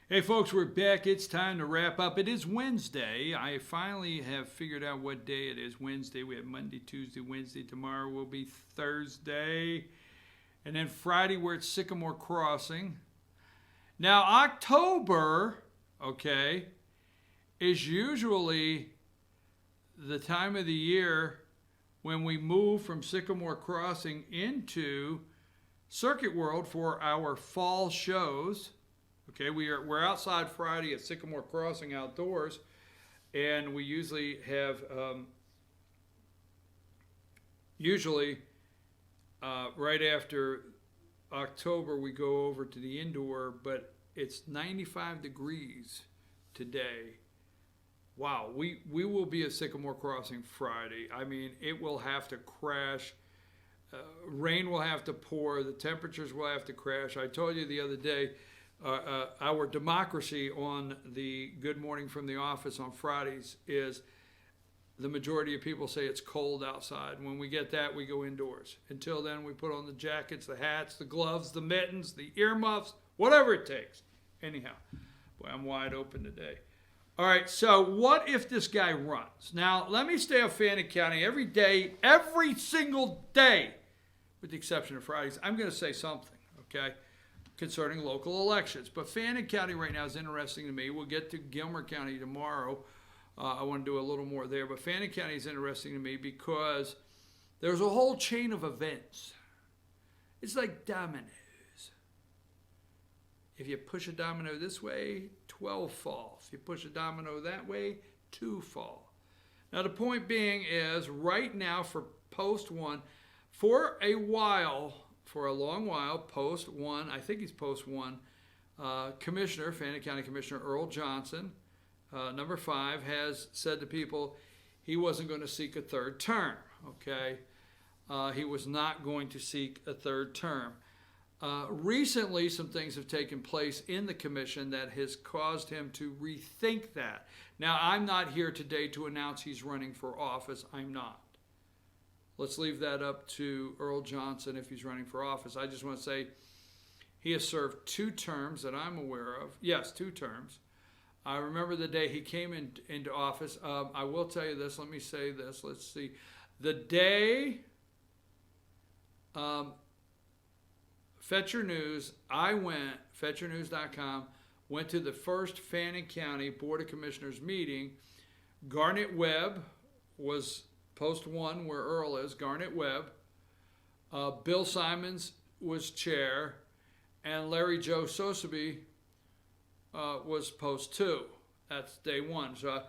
Hey folks, we're back. It's time to wrap up. It is Wednesday. I finally have figured out what day it is. Wednesday. We have Monday, Tuesday, Wednesday. Tomorrow will be Thursday. And then Friday we're at Sycamore Crossing. Now October, okay, is usually the time of the year when we move from Sycamore Crossing into Circuit World for our fall shows. Okay, we're outside Friday at Sycamore Crossing outdoors, and we usually have right after October we go over to the indoor, but it's 95 degrees today. Wow, we will be at Sycamore Crossing Friday. I mean, it will have to crash. Rain will have to pour. The temperatures will have to crash. I told you the other day. Our democracy on the Good Morning from the Office on Fridays is the majority of people say it's cold outside. When we get that, we go indoors. Until then, we put on the jackets, the hats, the gloves, the mittens, the earmuffs, whatever it takes. Anyhow, boy, I'm wide open today. All right, so what if this guy runs? Now, let me stay off Fannin County every day, every single day, with the exception of Fridays. I'm going to say something, okay, concerning local elections. But Fannin County right now is interesting to me. We'll get to Gilmer County tomorrow. I want to do a little more there. But Fannin County is interesting to me because there's a whole chain of events. It's like dominoes. If you push a domino this way, 12 fall. If you push a domino that way, 2 fall. Now the point being is right now for post 1, for a long while, post 1, I think he's post 1, Commissioner, Fannin County Commissioner Earl Johnson, number 5, has said to people he wasn't going to seek a third term, okay? He was not going to seek a third term. Recently, some things have taken place in the commission that has caused him to rethink that. Now, I'm not here today to announce he's running for office. I'm not. Let's leave that up to Earl Johnson if he's running for office. I just want to say he has served 2 terms that I'm aware of. Yes, 2 terms. I remember the day he came into office. I will tell you this. Let me say this. Let's see. The day Fetcher News, FetcherNews.com, went to the first Fannin County Board of Commissioners meeting. Garnet Webb was post 1 where Earl is, Garnet Webb. Bill Simons was chair, and Larry Joe Soseby was post 2. That's day 1. So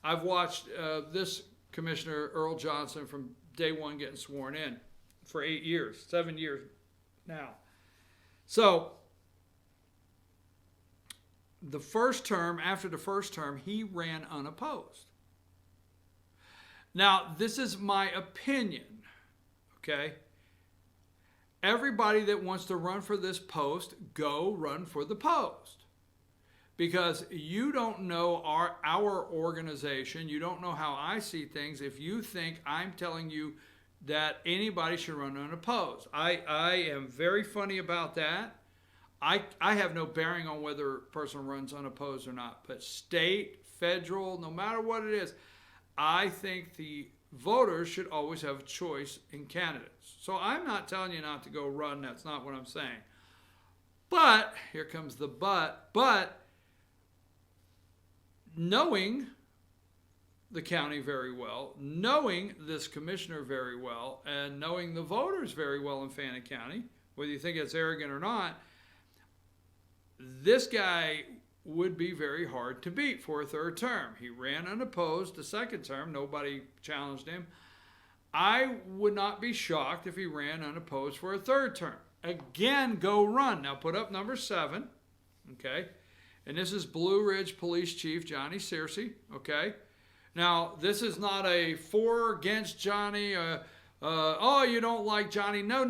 I've watched this Commissioner Earl Johnson from day 1 getting sworn in for 8 years, 7 years now. So the first term, after the first term, he ran unopposed. Now, this is my opinion, okay? Everybody that wants to run for this post, go run for the post. Because you don't know our organization, you don't know how I see things if you think I'm telling you that anybody should run unopposed. I am very funny about that. I have no bearing on whether a person runs unopposed or not. But state, federal, no matter what it is, I think the voters should always have a choice in candidates. So I'm not telling you not to go run. That's not what I'm saying. But, here comes the but knowing the county very well, knowing this commissioner very well, and knowing the voters very well in Fannin County, whether you think it's arrogant or not, this guy would be very hard to beat for a third term. He ran unopposed the second term. Nobody challenged him. I would not be shocked if he ran unopposed for a third term. Again, go run. Now put up number 7, okay? And this is Blue Ridge Police Chief Johnny Searcy, okay? Now, this is not a for against Johnny, oh, you don't like Johnny. No.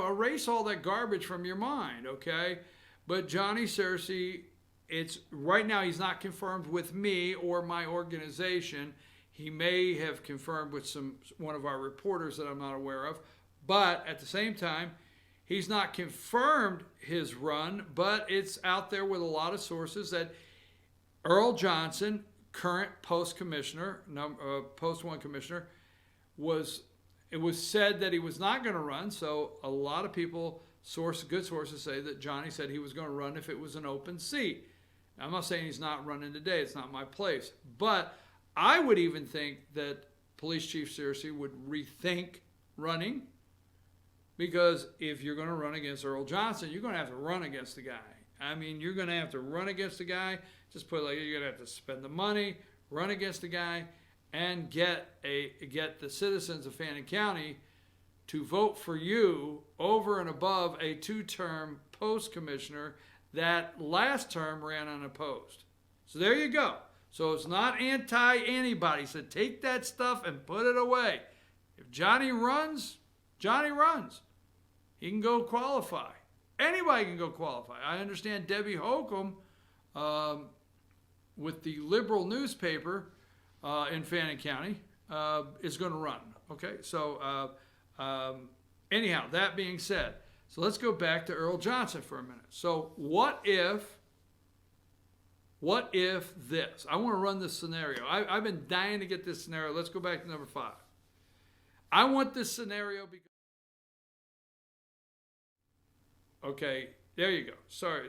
Erase all that garbage from your mind, okay? But Johnny Searcy, it's right now he's not confirmed with me or my organization. He may have confirmed with one of our reporters that I'm not aware of. But at the same time, He's not confirmed his run, but it's out there with a lot of sources that Earl Johnson, current post commissioner, post 1 commissioner, it was said that he was not going to run. So a lot of people, good sources, say that Johnny said he was going to run if it was an open seat. I'm not saying he's not running today. It's not my place. But I would even think that Police Chief Searcy would rethink running, because if you're going to run against Earl Johnson, you're going to have to run against the guy. I mean, you're going to have to run against the guy. Just put it like, you're going to have to spend the money, run against the guy, and get the citizens of Fannin County to vote for you over and above a 2-term post commissioner that last term ran unopposed. So there you go. So it's not anti-anybody. So take that stuff and put it away. If Johnny runs, Johnny runs. He can go qualify. Anybody can go qualify. I understand Debbie Holcomb with the liberal newspaper in Fannin County is going to run. Okay, so anyhow, that being said, so let's go back to Earl Johnson for a minute. So what if this? I want to run this scenario. I've been dying to get this scenario. Let's go back to number 5. I want this scenario because... Okay, there you go. Sorry.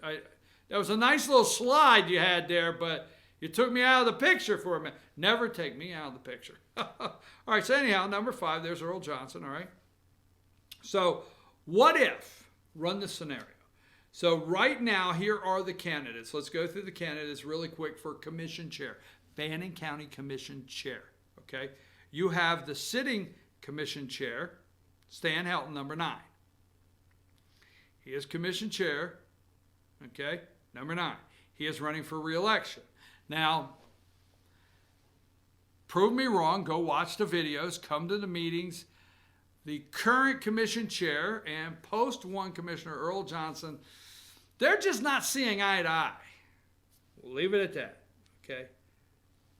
That was a nice little slide you had there, but you took me out of the picture for a minute. Never take me out of the picture. All right, so anyhow, number 5, there's Earl Johnson, all right? So what if, run the scenario. So right now, here are the candidates. Let's go through the candidates really quick for commission chair. Fannin County Commission Chair, okay? You have the sitting commission chair, Stan Helton, number 9. He is commission chair, okay, number 9. He is running for re-election. Now, prove me wrong, go watch the videos, come to the meetings. The current commission chair and post 1 commissioner, Earl Johnson, they're just not seeing eye to eye. We'll leave it at that, okay?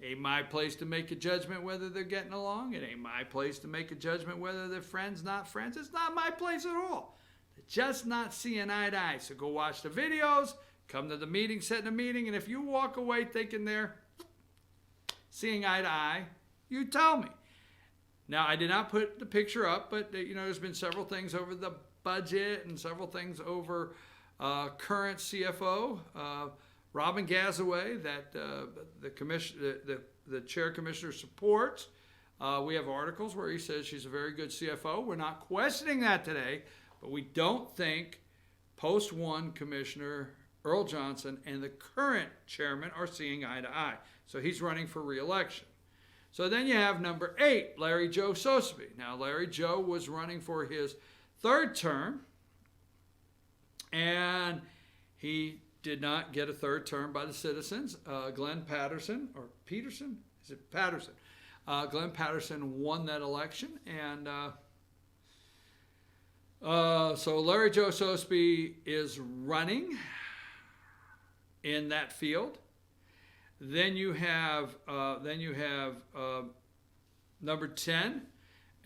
Ain't my place to make a judgment whether they're getting along. It ain't my place to make a judgment whether they're friends, not friends. It's not my place at all. They're just not seeing eye to eye. So go watch the videos, come to the meeting, sit in a meeting, and if you walk away thinking they're seeing eye to eye, you tell me. Now, I did not put the picture up, but there's been several things over the budget and several things over current CFO, Robin Gazaway, that the chair commissioner supports. We have articles where he says she's a very good CFO. We're not questioning that today, but we don't think post 1 commissioner Earl Johnson and the current chairman are seeing eye to eye. So he's running for re-election. So then you have number 8, Larry Joe Sosebee. Now, Larry Joe was running for his 3rd term, and he did not get a 3rd term by the citizens. Glenn Patterson, or Peterson? Is it Patterson? Glenn Patterson won that election, and so Larry Joe Sosebee is running in that field. Then you have number 10,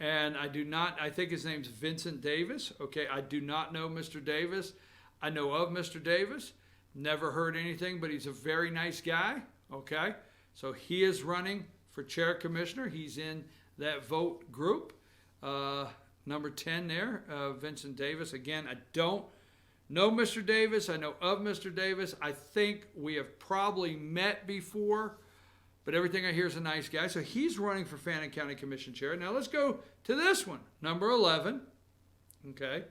and I think his name's Vincent Davis. Okay, I do not know Mr. Davis. I know of Mr. Davis. Never heard anything, but he's a very nice guy. Okay, so he is running for chair commissioner. He's in that vote group. Number 10 there, Vincent Davis. Again, I don't know Mr. Davis. I know of Mr. Davis. I think we have probably met before, but everything I hear is a nice guy. So he's running for Fannin County Commission Chair. Now let's go to this one, number 11. Okay.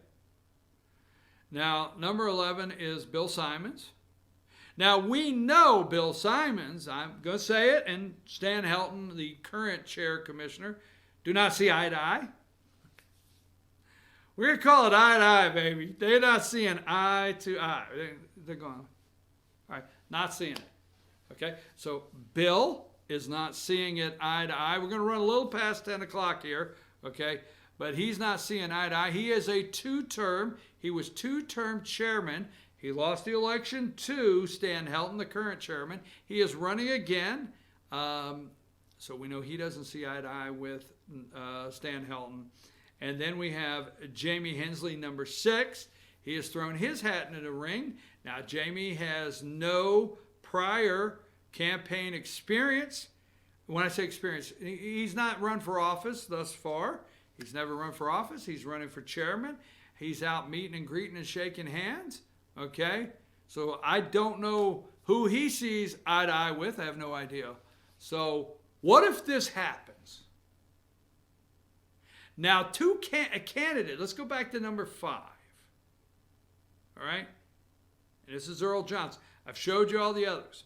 Now, number 11 is Bill Simons. Now, we know Bill Simons, I'm going to say it, and Stan Helton, the current chair commissioner, do not see eye to eye. We're going to call it eye to eye, baby. They're not seeing eye to eye. They're going, all right, not seeing it. Okay, so Bill is not seeing it eye to eye. We're going to run a little past 10 o'clock here, okay, but he's not seeing eye to eye. He is a 2-term. He was 2-term chairman. He lost the election to Stan Helton, the current chairman. He is running again, so we know he doesn't see eye to eye with Stan Helton. And then we have Jamie Hensley, number 6. He has thrown his hat into the ring. Now, Jamie has no prior campaign experience. When I say experience, he's not run for office thus far. He's never run for office. He's running for chairman. He's out meeting and greeting and shaking hands. Okay? So I don't know who he sees eye to eye with. I have no idea. So what if this happens? Now, a candidate. Let's go back to number 5. All right? And this is Earl Johnson. I've showed you all the others.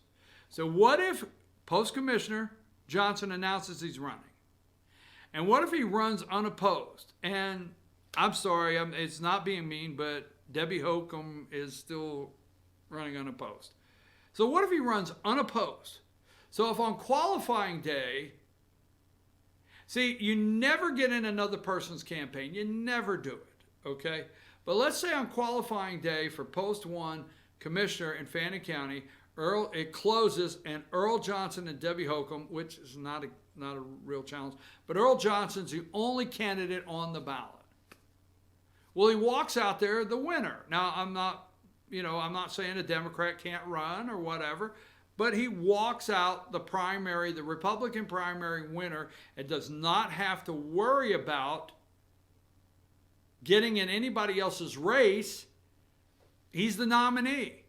So what if Post Commissioner Johnson announces he's running? And what if he runs unopposed? And I'm sorry, it's not being mean, but Debbie Holcomb is still running unopposed. So what if he runs unopposed? So if on qualifying day, see, you never get in another person's campaign. You never do it, okay? But let's say on qualifying day for Post 1 Commissioner in Fannin County, it closes, and Earl Johnson and Debbie Holcomb, which is not a real challenge, but Earl Johnson's the only candidate on the ballot. Well, he walks out there the winner. Now, I'm not saying a Democrat can't run or whatever, but he walks out the primary, the Republican primary winner, and does not have to worry about getting in anybody else's race. He's the nominee.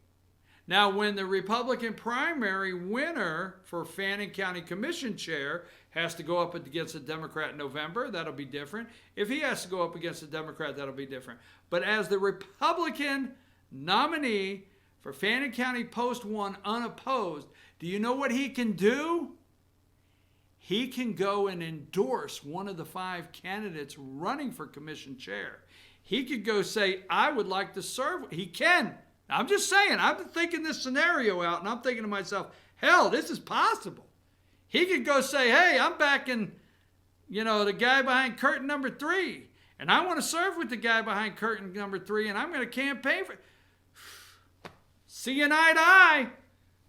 Now, when the Republican primary winner for Fannin County Commission chair has to go up against a Democrat in November, that'll be different. If he has to go up against a Democrat, that'll be different. But as the Republican nominee for Fannin County Post 1 unopposed, do you know what he can do? He can go and endorse one of the 5 candidates running for commission chair. He could go say, I would like to serve. He can. I'm just saying, I've been thinking this scenario out, and I'm thinking to myself, hell, this is possible. He could go say, hey, I'm backing, the guy behind curtain number 3, and I want to serve with the guy behind curtain number 3, and I'm going to campaign for. See you eye to eye.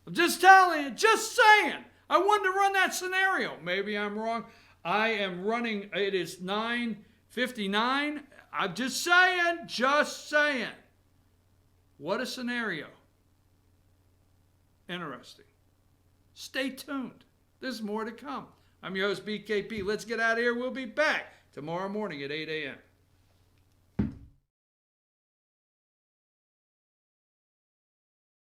I'm just telling you, just saying. I wanted to run that scenario. Maybe I'm wrong. I am running, it is 9:59. I'm just saying. What a scenario. Interesting. Stay tuned. There's more to come. I'm your host, BKP. Let's get out of here. We'll be back tomorrow morning at 8 a.m.